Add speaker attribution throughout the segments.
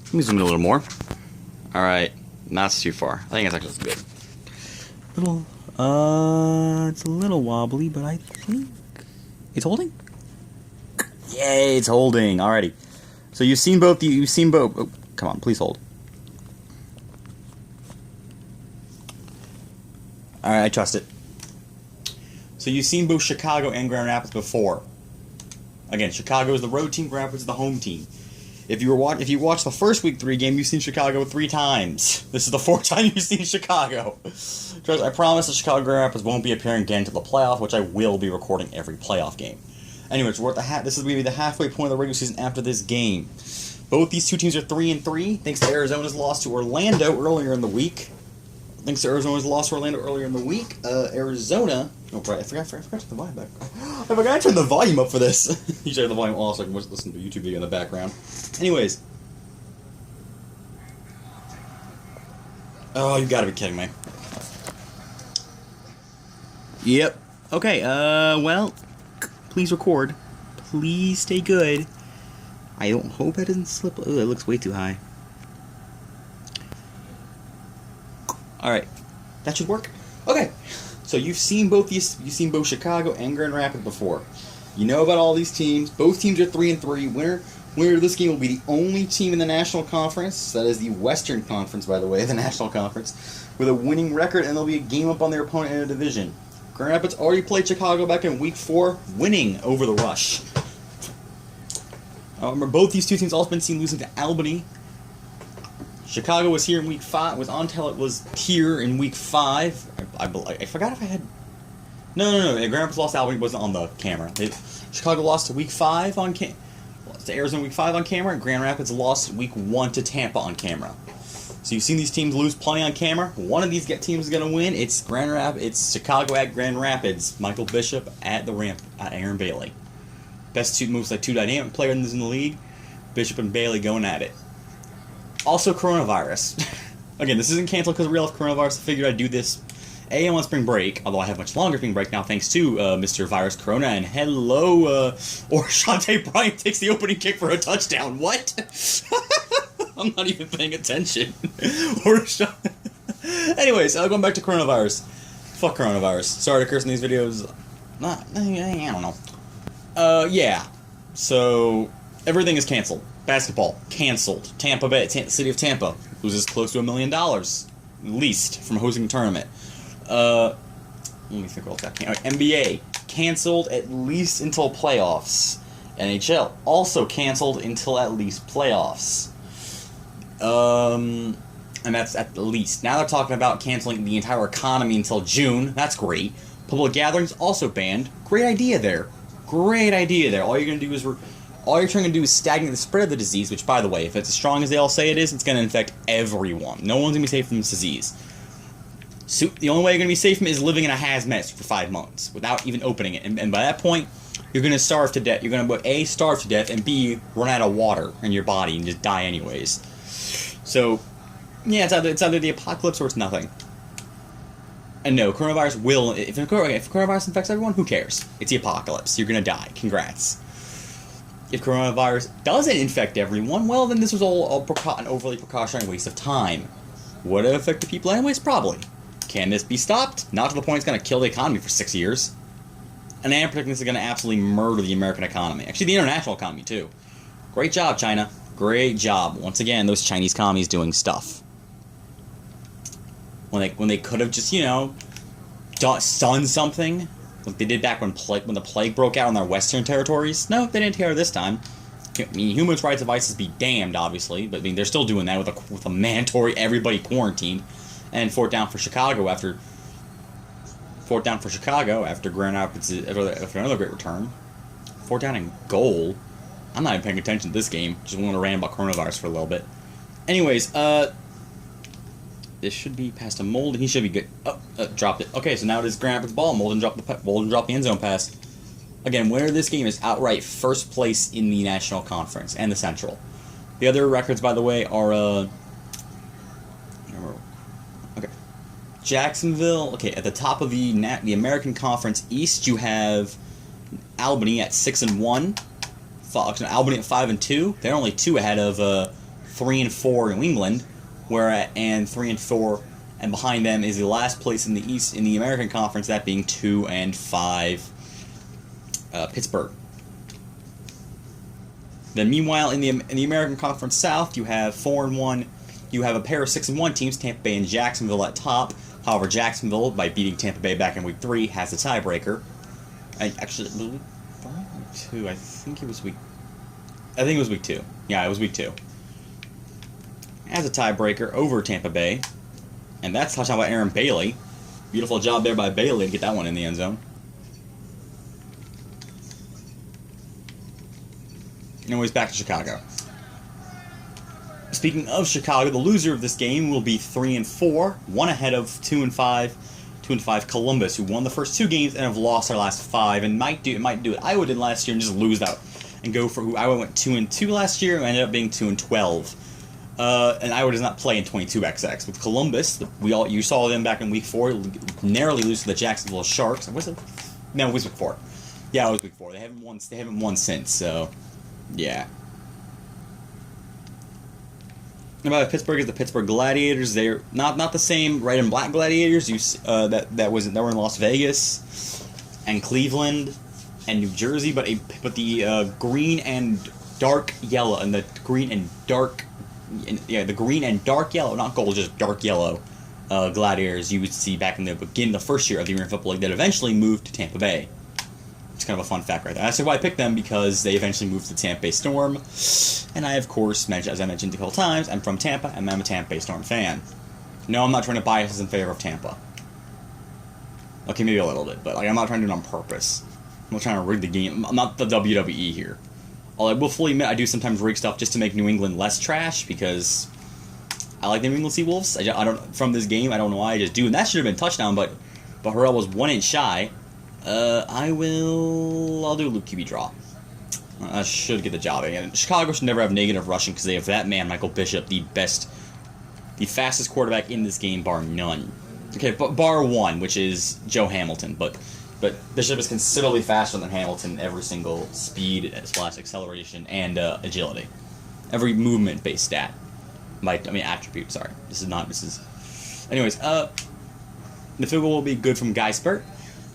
Speaker 1: Let me zoom in a little more. Alright, not too far. I think it's actually good. It's a little wobbly, but I think it's holding? Yay, it's holding. Alrighty. So you've seen both, oh, come on, please hold. Alright, I trust it. So you've seen both Chicago and Grand Rapids before. Again, Chicago is the road team, Grand Rapids is the home team. If you watched the first Week 3 game, you've seen Chicago 3 times. This is the 4th time you've seen Chicago. Trust, I promise that Chicago Grand Rapids won't be appearing again to the playoff, which I will be recording every playoff game. Anyways, we're at this is going to be the halfway point of the regular season after this game. Both these two teams are 3-3, thanks to Arizona's loss to Orlando earlier in the week. Thanks to Arizona's loss to Orlando earlier in the week, Arizona... Oh, right, I forgot to turn the volume back. I forgot to turn the volume up for this. You should have the volume off so I can listen to a YouTube video in the background. Anyways. Oh, you gotta be kidding me. Yep. Okay, well, please record. Please stay good. I don't hope it doesn't slip. Oh, it looks way too high. Alright. That should work. Okay. So you've seen both Chicago and Grand Rapids before. You know about all these teams. Both teams are 3-3. Winner of this game will be the only team in the National Conference. That is the Western Conference, by the way, the National Conference, with a winning record, and there'll be a game up on their opponent in a division. Grand Rapids already played Chicago back in Week 4, winning over the Rush. Remember, both these two teams also been seen losing to Albany. Chicago was here in Week 5. Was here in Week 5. I forgot if I had. No. Grand Rapids lost to Albany, wasn't on the camera. Chicago lost to Week 5 on to Arizona Week 5 on camera, and Grand Rapids lost Week 1 to Tampa on camera. So you've seen these teams lose plenty on camera. One of these teams is going to win. It's It's Chicago at Grand Rapids. Michael Bishop at the ramp at Aaron Bailey. Best two moves, like two dynamic players in the league. Bishop and Bailey going at it. Also, coronavirus. Again, this isn't canceled because of real life coronavirus. I figured I'd do this on spring break, although I have much longer spring break now thanks to Mr. Virus Corona. And hello, or Shante Bryant takes the opening kick for a touchdown. What? I'm not even paying attention. Anyways, going back to coronavirus. Fuck coronavirus. Sorry to curse in these videos. I don't know. Yeah. So, everything is canceled. Basketball, canceled. Tampa Bay, City of Tampa, loses close to $1 million, at least, from hosting a tournament. Let me think what else I can. NBA, canceled at least until playoffs. NHL, also canceled until at least playoffs. And that's at least. Now they're talking about canceling the entire economy until June. That's great. Public gatherings, also banned. Great idea there. Great idea there. All you're trying to do is stagnate the spread of the disease, which, by the way, if it's as strong as they all say it is, it's going to infect everyone. No one's going to be safe from this disease. So the only way you're going to be safe from it is living in a hazmat suit for 5 months without even opening it. And by that point, you're going to starve to death. You're going to, A, starve to death, and B, run out of water in your body and just die anyways. So, yeah, it's either the apocalypse or it's nothing. And no, coronavirus will... If coronavirus infects everyone, who cares? It's the apocalypse. You're going to die. Congrats. If coronavirus doesn't infect everyone, well, then this was all an overly precautionary waste of time. Would it affect the people anyways? Probably. Can this be stopped? Not to the point it's going to kill the economy for 6 years. And I am predicting this is going to absolutely murder the American economy. Actually, the international economy, too. Great job, China. Great job. Once again, those Chinese commies doing stuff. When they could have just, done something... like they did back when the plague broke out on their western territories. No, they didn't care this time. I mean, human rights devices be damned, obviously, but I mean they're still doing that with a mandatory everybody quarantined, and fort down for Chicago after Grand Rapids after another great return. Fort down in goal. I'm not even paying attention to this game. Just want to rant about coronavirus for a little bit. Anyways, this should be past a Molden. He should be good. Oh, dropped it. Okay, so now it is Grand Rapids ball. Molden dropped the end zone pass. Again, winner of this game is outright first place in the National Conference and the Central. The other records, by the way, are okay. Jacksonville. Okay, at the top of the American Conference East, you have Albany at 6-1. Albany at 5-2. They're only 2 ahead of 3-4 New England, and 3-4, and behind them is the last place in the East in the American Conference, that being 2-5 Pittsburgh. Then meanwhile, in the American Conference South, you have 4-1. You have a pair of 6-1 teams, Tampa Bay and Jacksonville at top. However, Jacksonville, by beating Tampa Bay back in Week 3, has the tiebreaker. Actually, Week 2. I think it was Week 2. Yeah, it was Week 2. Has a tiebreaker over Tampa Bay, and that's a touchdown by Aaron Bailey. Beautiful job there by Bailey to get that one in the end zone. Anyways, back to Chicago. Speaking of Chicago, the loser of this game will be 3-4, one ahead of 2-5 Columbus, who won the first 2 games and have lost their last 5, and might do it Iowa did last year and just lose out and go for who Iowa went 2-2 last year and ended up being 2-12. And Iowa does not play in 22XX. With Columbus, you saw them back in Week 4 narrowly lose to the Jacksonville Sharks. Was it? No, it was Week 4. Yeah, it was Week 4. They haven't won since. So, yeah. And about Pittsburgh is the Pittsburgh Gladiators. They're not the same red and black Gladiators that were in Las Vegas and Cleveland and New Jersey, but the green and dark yellow and the green and dark yellow, not gold, just dark yellow Gladiators you would see back in the first year of the American Football League that eventually moved to Tampa Bay. It's kind of a fun fact right there. That's why I picked them, because they eventually moved to the Tampa Bay Storm. And I, of course, as I mentioned a couple times, I'm from Tampa, and I'm a Tampa Bay Storm fan. No, I'm not trying to bias in favor of Tampa. Okay, maybe a little bit, but I'm not trying to do it on purpose. I'm not trying to rig the game. I'm not the WWE here. Although I will fully admit I do sometimes rig stuff just to make New England less trash, because I like the New England Seawolves. I don't from this game. I don't know why I just do, and that should have been a touchdown, but Harrell was 1 inch shy. I'll do a Luke QB draw. I should get the job again. Chicago should never have negative rushing because they have that man, Michael Bishop, the fastest quarterback in this game, bar none. Okay, bar one, which is Joe Hamilton, but Bishop is considerably faster than Hamilton in every single speed, acceleration, and agility. Every movement-based stat. Attribute, sorry. Anyways, the field goal will be good from Guy Spurt.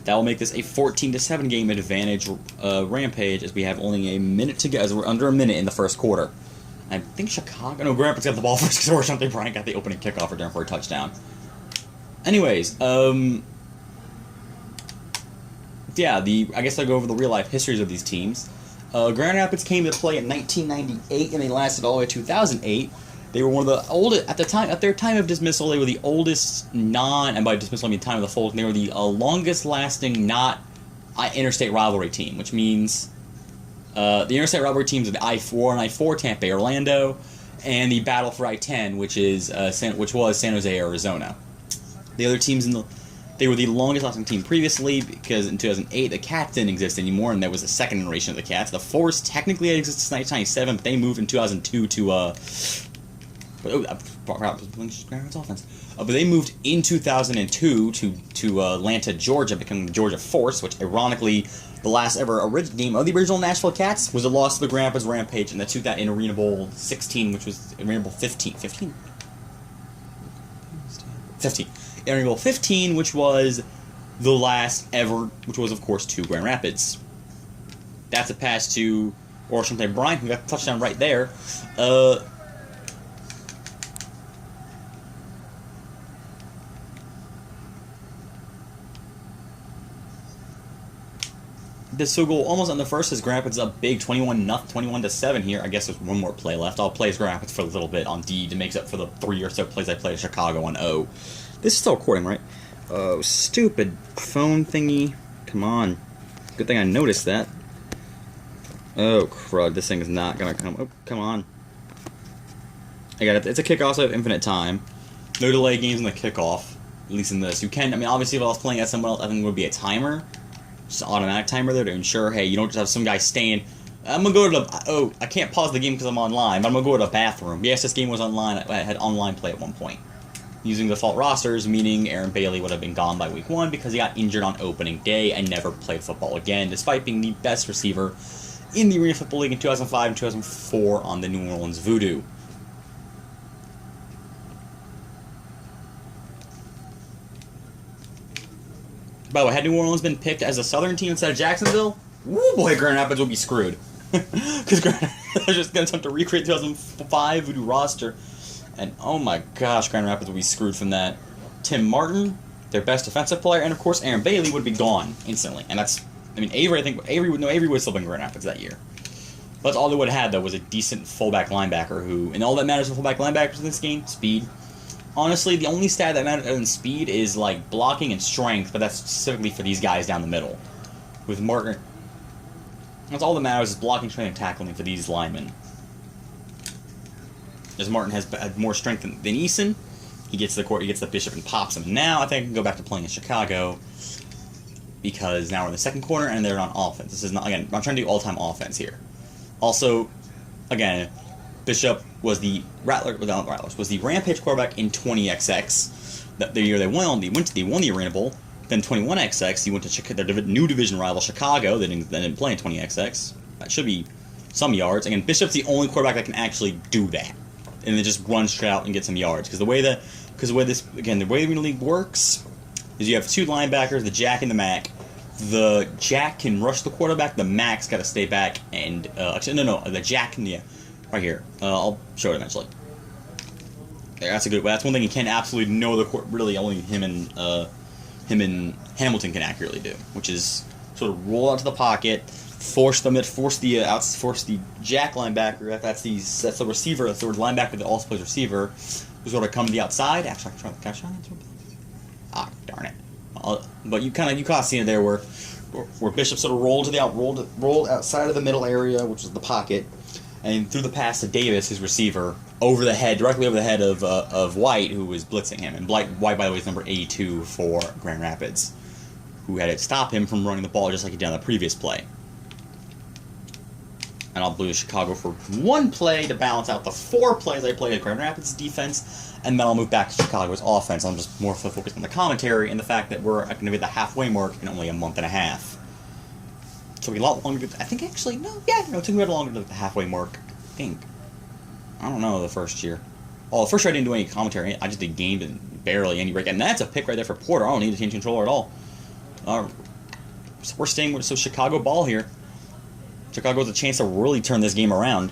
Speaker 1: That will make this a 14-7 game advantage Rampage, as we have only a minute to go, as we're under a minute in the first quarter. I think Chicago... No, Grandpa's got the ball first, because something Bryant got the opening kickoff return for a touchdown. Anyways, yeah, I guess I'll go over the real-life histories of these teams. Grand Rapids came to play in 1998, and they lasted all the way to 2008. They were one of the oldest, at their time of dismissal, they were the oldest and by dismissal I mean time of the fold, and they were the longest-lasting not interstate rivalry team, which means the interstate rivalry teams are the I-4 and I-4, Tampa Bay, Orlando, and the battle for I-10, which was San Jose, Arizona. The other teams they were the longest-lasting team previously, because in 2008 the Cats didn't exist anymore, and there was a second generation of the Cats. The Force technically had existed since 1997, but they moved in 2002 to but they moved in 2002 to Atlanta, Georgia, becoming the Georgia Force, which ironically, the last ever game of the original Nashville Cats was a loss to the Grandpa's Rampage in in Arena Bowl 16, which was Arena Bowl 15. Arena Bowl 15, which was the last ever, which was, of course, to Grand Rapids. That's a pass to Orshante Bryant, who got the touchdown right there. This field goal almost on the first, as Grand Rapids up big, 21-7 here. I guess there's one more play left. I'll play as Grand Rapids for a little bit on D to make up for the 3 or so plays I played at Chicago on O. This is still recording, right? Oh, stupid phone thingy. Come on. Good thing I noticed that. Oh, crud. This thing is not going to come. Oh, come on. I got it. It's a kickoff, so I have infinite time. No delay games in the kickoff. At least in this. You can, obviously if I was playing at someone else, I think it would be a timer. Just an automatic timer there to ensure, hey, you don't just have some guy staying. I'm going to go to the... Oh, I can't pause the game because I'm online, but I'm going to go to the bathroom. Yes, this game was online. I had online play at one point. Using default rosters, meaning Aaron Bailey would have been gone by week 1 because he got injured on opening day and never played football again, despite being the best receiver in the Arena Football League in 2005 and 2004 on the New Orleans Voodoo. By the way, had New Orleans been picked as a Southern team instead of Jacksonville, woo boy, Grand Rapids would be screwed. Because Grand Rapids are just going to attempt to recreate 2005 Voodoo roster. And oh my gosh, Grand Rapids would be screwed from that. Tim Martin, their best defensive player, and of course Aaron Bailey would be gone instantly. And that's, I mean, Avery, I think, Avery would have still been Grand Rapids that year. But all they would have had, though, was a decent fullback linebacker who, and all that matters with fullback linebackers in this game, speed. Honestly, the only stat that matters in speed is, like, blocking and strength, but that's specifically for these guys down the middle. With Martin, that's all that matters is blocking, strength, and tackling for these linemen. As Martin has more strength than Eason, he gets the court, he gets the Bishop and pops him. Now I think I can go back to playing in Chicago because now we're in the second quarter and they're on offense. This is not, again, I'm trying to do all-time offense here. Also, again, Bishop was the was the Rampage quarterback in 20XX. The year they won the Arena Bowl. Then 21XX, he went to their new division rival Chicago. They didn't play in 20XX. That should be some yards. Again, Bishop's the only quarterback that can actually do that, and then just run straight out and get some yards. Because the way the Arena League works is you have two linebackers, the Jack and the Mac. The Jack can rush the quarterback. The Mac's got to stay back and actually no, the Jack can, yeah, right here. I'll show it eventually. There, that's one thing you can't absolutely know the court. Really, only him and Hamilton can accurately do, which is sort of roll out to the pocket, force the Jack linebacker. That's the receiver. That's the linebacker that also plays receiver. Who's going to come to the outside. Actually, I can try that. Darn it. But you kind of see it there where Bishop sort of rolled outside of the middle area, which is the pocket, and threw the pass to Davis, his receiver, directly over the head of White, who was blitzing him. And White, by the way, is number 82 for Grand Rapids, who had to stop him from running the ball just like he did on the previous play. And I'll blue Chicago for one play to balance out the 4 plays I played at Grand Rapids defense, and then I'll move back to Chicago's offense. I'm just more focused on the commentary and the fact that we're going to be at the halfway mark in only a month and a half. It took me a lot longer to, I think actually, it took me a lot longer to the halfway mark, I think. I don't know, the first year. Oh, the first year I didn't do any commentary. I just did games and barely any break. And that's a pick right there for Porter. I don't need to change controller at all. So we're staying with Chicago ball here. Chicago has a chance to really turn this game around.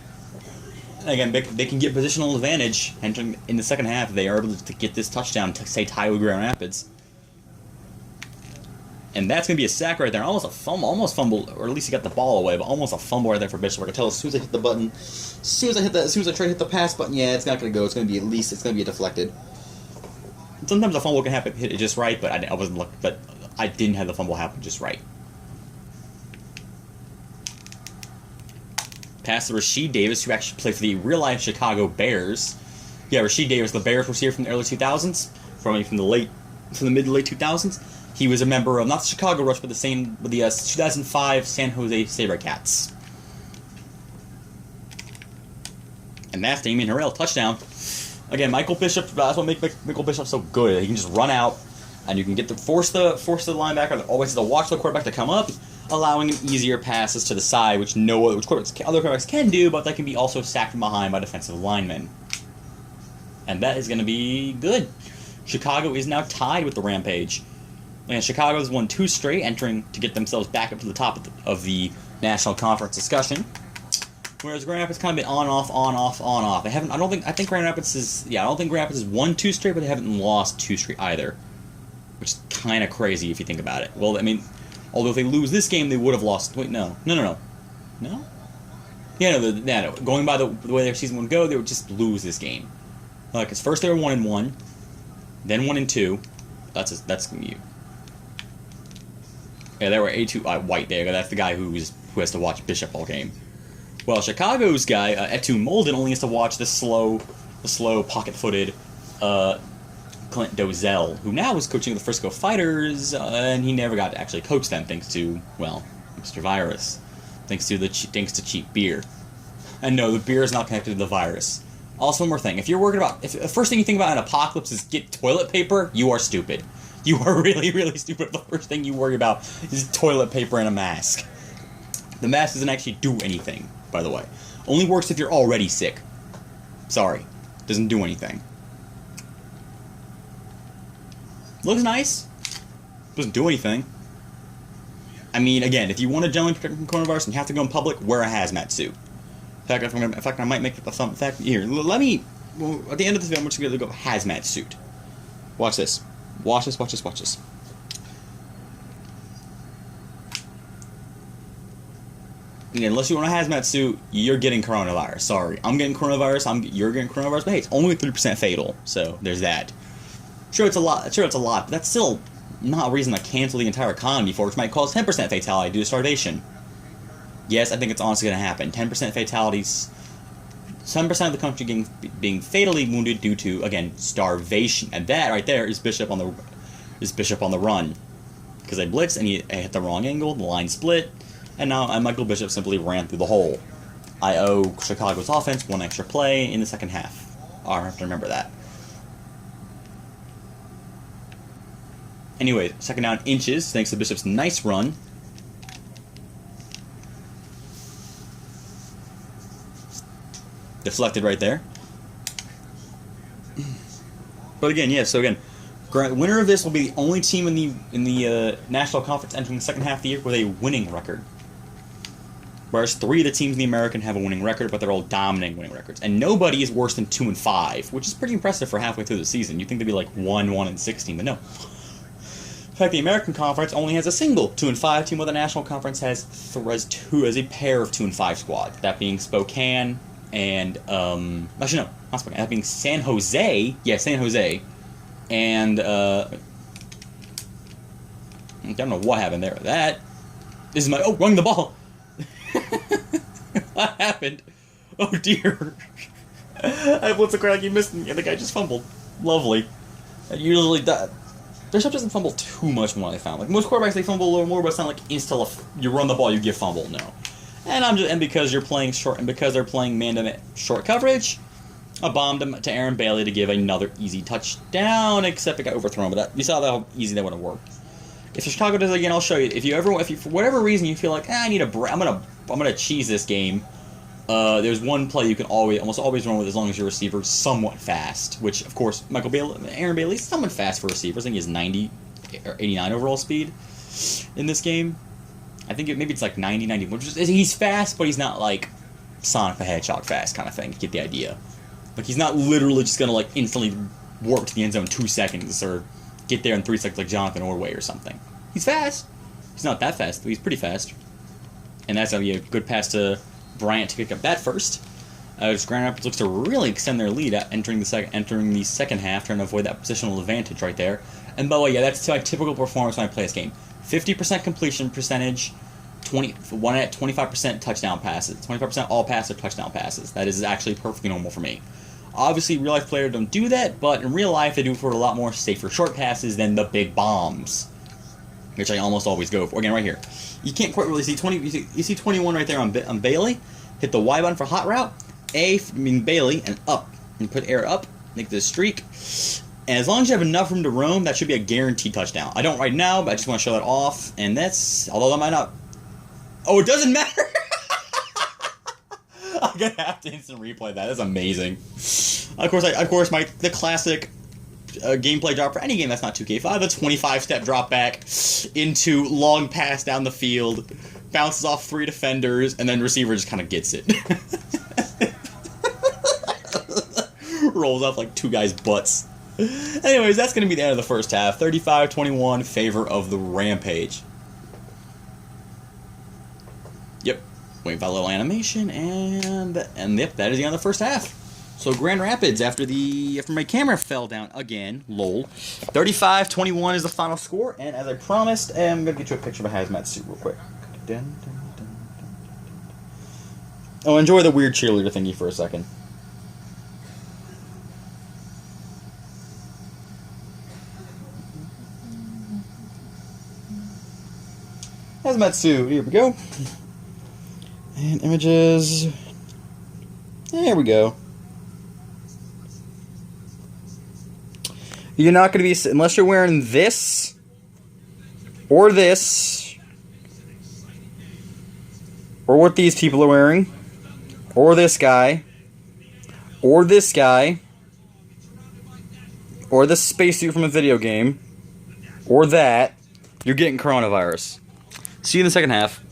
Speaker 1: And again, they can get positional advantage entering in the second half. They are able to get this touchdown to say tie with Grand Rapids. And that's going to be a sack right there. Almost fumble, or at least he got the ball away, but almost a fumble right there for Bishop. I can tell as soon as I hit the button, as soon as I try to hit the pass button, yeah, it's not going to go. It's going to be a deflected. Sometimes a fumble can happen, hit it just right, but I didn't have the fumble happen just right. Pass to Rasheed Davis, who actually played for the real-life Chicago Bears. Yeah, Rasheed Davis, the Bears receiver from the early 2000s, from the mid to late 2000s. He was a member of not the Chicago Rush, but the 2005 San Jose SaberCats. And that's Damian Harrell, touchdown. Again, Michael Bishop. That's what makes Michael Bishop so good. He can just run out, and you can get to force the linebacker always to watch the quarterback to come up, allowing him easier passes to the side, which other quarterbacks can do, but that can be also sacked from behind by defensive linemen. And that is going to be good. Chicago is now tied with the Rampage. And Chicago has won 2 straight, entering to get themselves back up to the top of the National Conference discussion. Whereas Grand Rapids kind of been on, off. I think Grand Rapids has won 2 straight, but they haven't lost 2 straight either. Which is kind of crazy if you think about it. Well, I mean, although if they lose this game, they would have lost. Wait, no. No? Yeah, no. Going by the way their season would go, they would just lose this game. Because first they were 1-1, then 1-2. That's gonna be. Yeah, there were A2 White there. That's the guy who has to watch Bishop all game. Well, Chicago's guy, Etu Molden, only has to watch the slow pocket-footed Clint Dozell, who now is coaching the Frisco Fighters, and he never got to actually coach them thanks to, well, Mr. Virus. Thanks to cheap beer. And no, the beer is not connected to the virus. Also, one more thing. If the first thing you think about in an apocalypse is get toilet paper, you are stupid. You are really, really stupid. The first thing you worry about is toilet paper and a mask. The mask doesn't actually do anything, by the way. Only works if you're already sick. Sorry. Doesn't do anything. Looks nice. Doesn't do anything. I mean, again, if you want to generally protect from coronavirus and you have to go in public, wear a hazmat suit. In fact, I might make up some fact here. Let me. Well, at the end of this video, I'm just going to go hazmat suit. Watch this. Watch this. Watch this. Watch this. Again, unless you want a hazmat suit, you're getting coronavirus. Sorry, I'm getting coronavirus. You're getting coronavirus, but hey, it's only 3% fatal. So there's that. Sure, it's a lot. Sure, it's a lot, but that's still not a reason to cancel the entire economy for, which might cause 10% fatality due to starvation. Yes, I think it's honestly going to happen. 10% fatalities. 7% of the country being fatally wounded due to, again, starvation, and that right there is Bishop on the run, because they blitzed and he hit the wrong angle, the line split, and now Michael Bishop simply ran through the hole. I owe Chicago's offense one extra play in the second half. I have to remember that. Anyway, second down inches thanks to Bishop's nice run. Deflected right there. But again, yeah, so again, winner of this will be the only team in the National Conference entering the second half of the year with a winning record. Whereas 3 of the teams in the American have a winning record, but they're all dominating winning records. And nobody is worse than 2-5, which is pretty impressive for halfway through the season. You'd think they'd be like 1-16, but no. In fact, the American Conference only has a single 2-5 team, while the National Conference has a pair of 2-5 squads. That being Spokane and actually no, not Spokane. That being San Jose. Yeah, San Jose, and I don't know what happened there with that. This is my running the ball. What happened? Oh dear. I blitzed the crowd like you missed, and the guy just fumbled. Lovely. Usually that. Bishop doesn't fumble too much from what I found. Like most quarterbacks, they fumble a little more, but it's not like you run the ball, you get fumbled. No. And because you're playing short, and because they're playing man-to-man short coverage, I bombed him to Aaron Bailey to give another easy touchdown. Except it got overthrown, but you saw how easy that would have worked. If Chicago does it again, I'll show you. If you for whatever reason you feel like I need I'm gonna cheese this game. There's one play you can almost always run with as long as your receiver's somewhat fast. Which of course Aaron Bailey's somewhat fast for receivers. I think he has 90 or 89 overall speed in this game. I think maybe it's like 90, 91. Which is, he's fast, but he's not like Sonic the Hedgehog fast kind of thing. You get the idea. Like he's not literally just gonna like instantly warp to the end zone in 2 seconds or get there in 3 seconds like Jonathan Ordway or something. He's fast. He's not that fast, but he's pretty fast. And that's a good pass to Bryant to pick up that first. Grand Rapids looks to really extend their lead entering the second half, trying to avoid that positional advantage right there. And by the way, yeah, that's my typical performance when I play this game. 50% completion percentage, 25% touchdown passes, 25% all passes or touchdown passes. That is actually perfectly normal for me. Obviously, real life players don't do that, but in real life, they do it for a lot more safer short passes than the big bombs, which I almost always go for. Again, right here, you can't quite really see 20. You see 21 right there on Bailey. Hit the Y button for hot route. Bailey and up. And put air up. Make this streak. And as long as you have enough room to roam, that should be a guaranteed touchdown. I don't right now, but I just want to show that off. And that's, although that might not. Oh, it doesn't matter. I'm gonna have to instant replay that. That's amazing. Of course, the classic gameplay drop for any game that's not 2K5. The 25-step drop back into long pass down the field, bounces off 3 defenders, and then receiver just kind of gets it. Rolls off like 2 guys' butts. Anyways, that's going to be the end of the first half. 35-21, favor of the Rampage. Yep. Wait for a little animation, and yep, that is the end of the first half. So Grand Rapids, after my camera fell down again, lol. 35-21 is the final score, and as I promised, I'm going to get you a picture of a hazmat suit real quick. Oh, enjoy the weird cheerleader thingy for a second. Hazmat suit, here we go. And images. There we go. You're not going to be, unless you're wearing this, or this, or what these people are wearing, or this guy, or this guy, or this spacesuit from a video game, or that, You're getting coronavirus. See you in the second half.